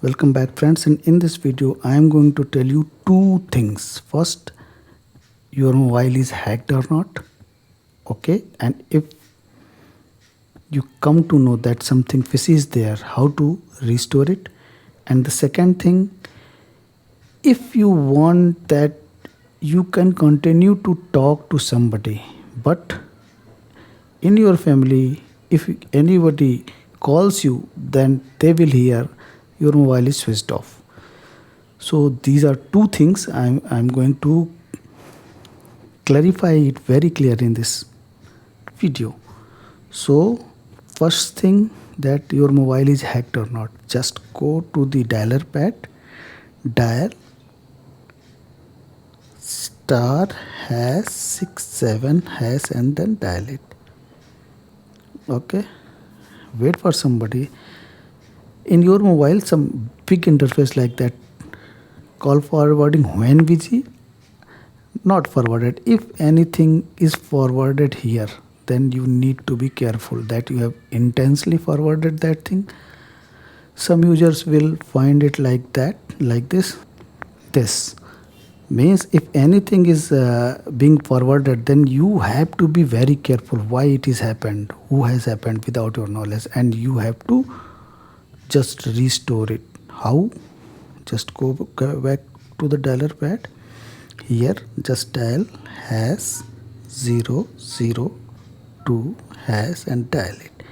Welcome back friends, and in this video I am going to tell you two things. First, your mobile is hacked or not, okay, and if you come to know that something fishy is there, how to restore it. And the second thing, if you want that you can continue to talk to somebody, but in your family if anybody calls you, then they will hear your mobile is switched off. So these are two things I'm going to clarify it very clear in this video. So first thing, that your mobile is hacked or not, just go to the dialer pad, dial star #67# and then dial it. Okay, wait for somebody. In your mobile some big interface like that, call forwarding when busy, not forwarded. If anything is forwarded here, then you need to be careful that you have intensely forwarded that thing. Some users will find it like that, like this means if anything is being forwarded, then you have to be very careful why it is happened, who has happened without your knowledge, and you have to just restore it. How? Just go back to the dialer pad. Here just dial #002# and dial it.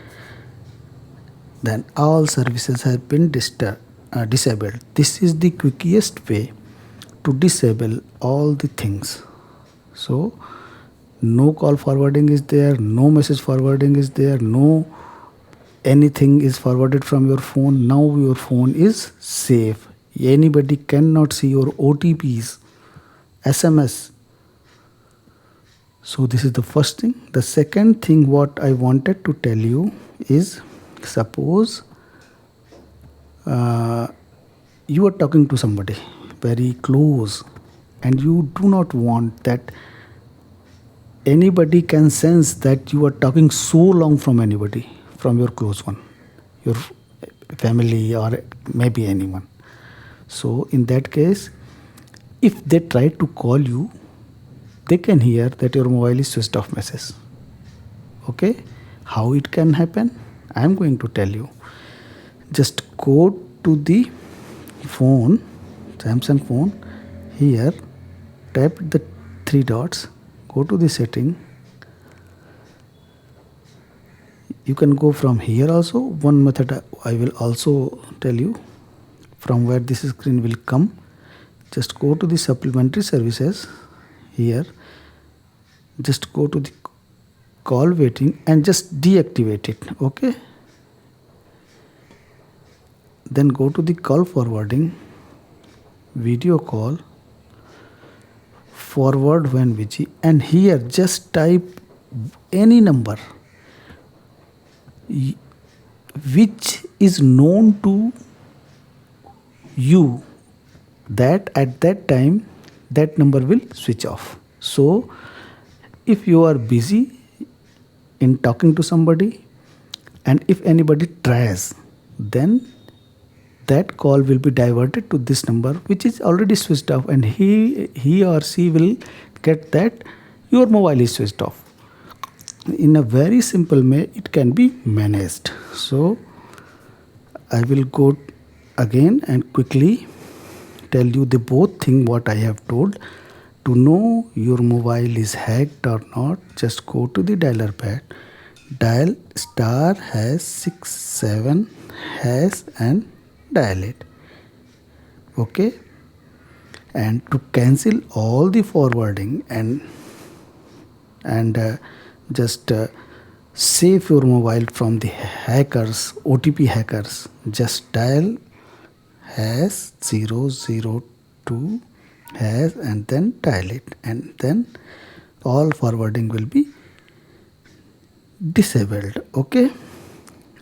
Then all services have been disabled. This is the quickest way to disable all the things. So no call forwarding is there, no message forwarding is there, no anything is forwarded from your phone. Now your phone is safe. Anybody cannot see your OTPs, SMS. So this is the first thing. The second thing what I wanted to tell you is, suppose you are talking to somebody very close and you do not want that anybody can sense that you are talking so long from anybody, from your close one, your family or maybe anyone. So in that case, if they try to call you, they can hear that your mobile is switched off message. Okay, how it can happen? I am going to tell you. Just go to the phone, Samsung phone. Here, tap the three dots. Go to the setting. You can go from here also. One method I will also tell you from where this screen will come. Just go to the supplementary services. Here, just go to the call waiting and just deactivate it. Okay, then go to the call forwarding, video call, forward when busy, and here just type any number which is known to you, that at that time that number will switch off. So if you are busy in talking to somebody and if anybody tries, then that call will be diverted to this number which is already switched off, and he or she will get that your mobile is switched off. In a very simple way it can be managed. So I will go again and quickly tell you the both thing what I have told. To know your mobile is hacked or not, just go to the dialer pad, dial star #67# and dial it. Okay, and to cancel all the forwarding and just save your mobile from the hackers, OTP hackers, just dial #002# and then dial it, and then all forwarding will be disabled. Okay,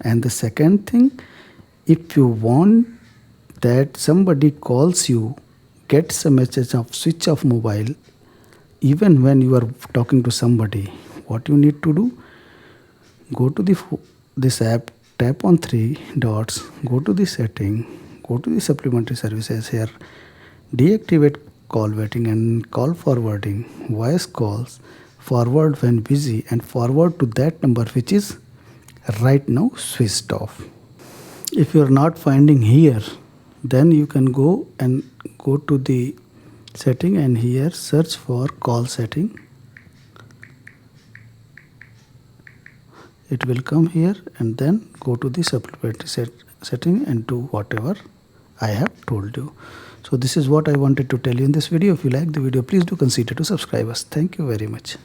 and the second thing, if you want that somebody calls you, gets a message of switch off mobile even when you are talking to somebody, what you need to do, go to this app, tap on three dots, go to the setting, go to the supplementary services here, deactivate call waiting and call forwarding, voice calls, forward when busy, and forward to that number which is right now switched off. If you are not finding here, then you can go to the setting and here search for call setting. It will come here, and then go to the supplementary setting and do whatever I have told you. So this is what I wanted to tell you in this video. If you like the video, please do consider to subscribe us. Thank you very much.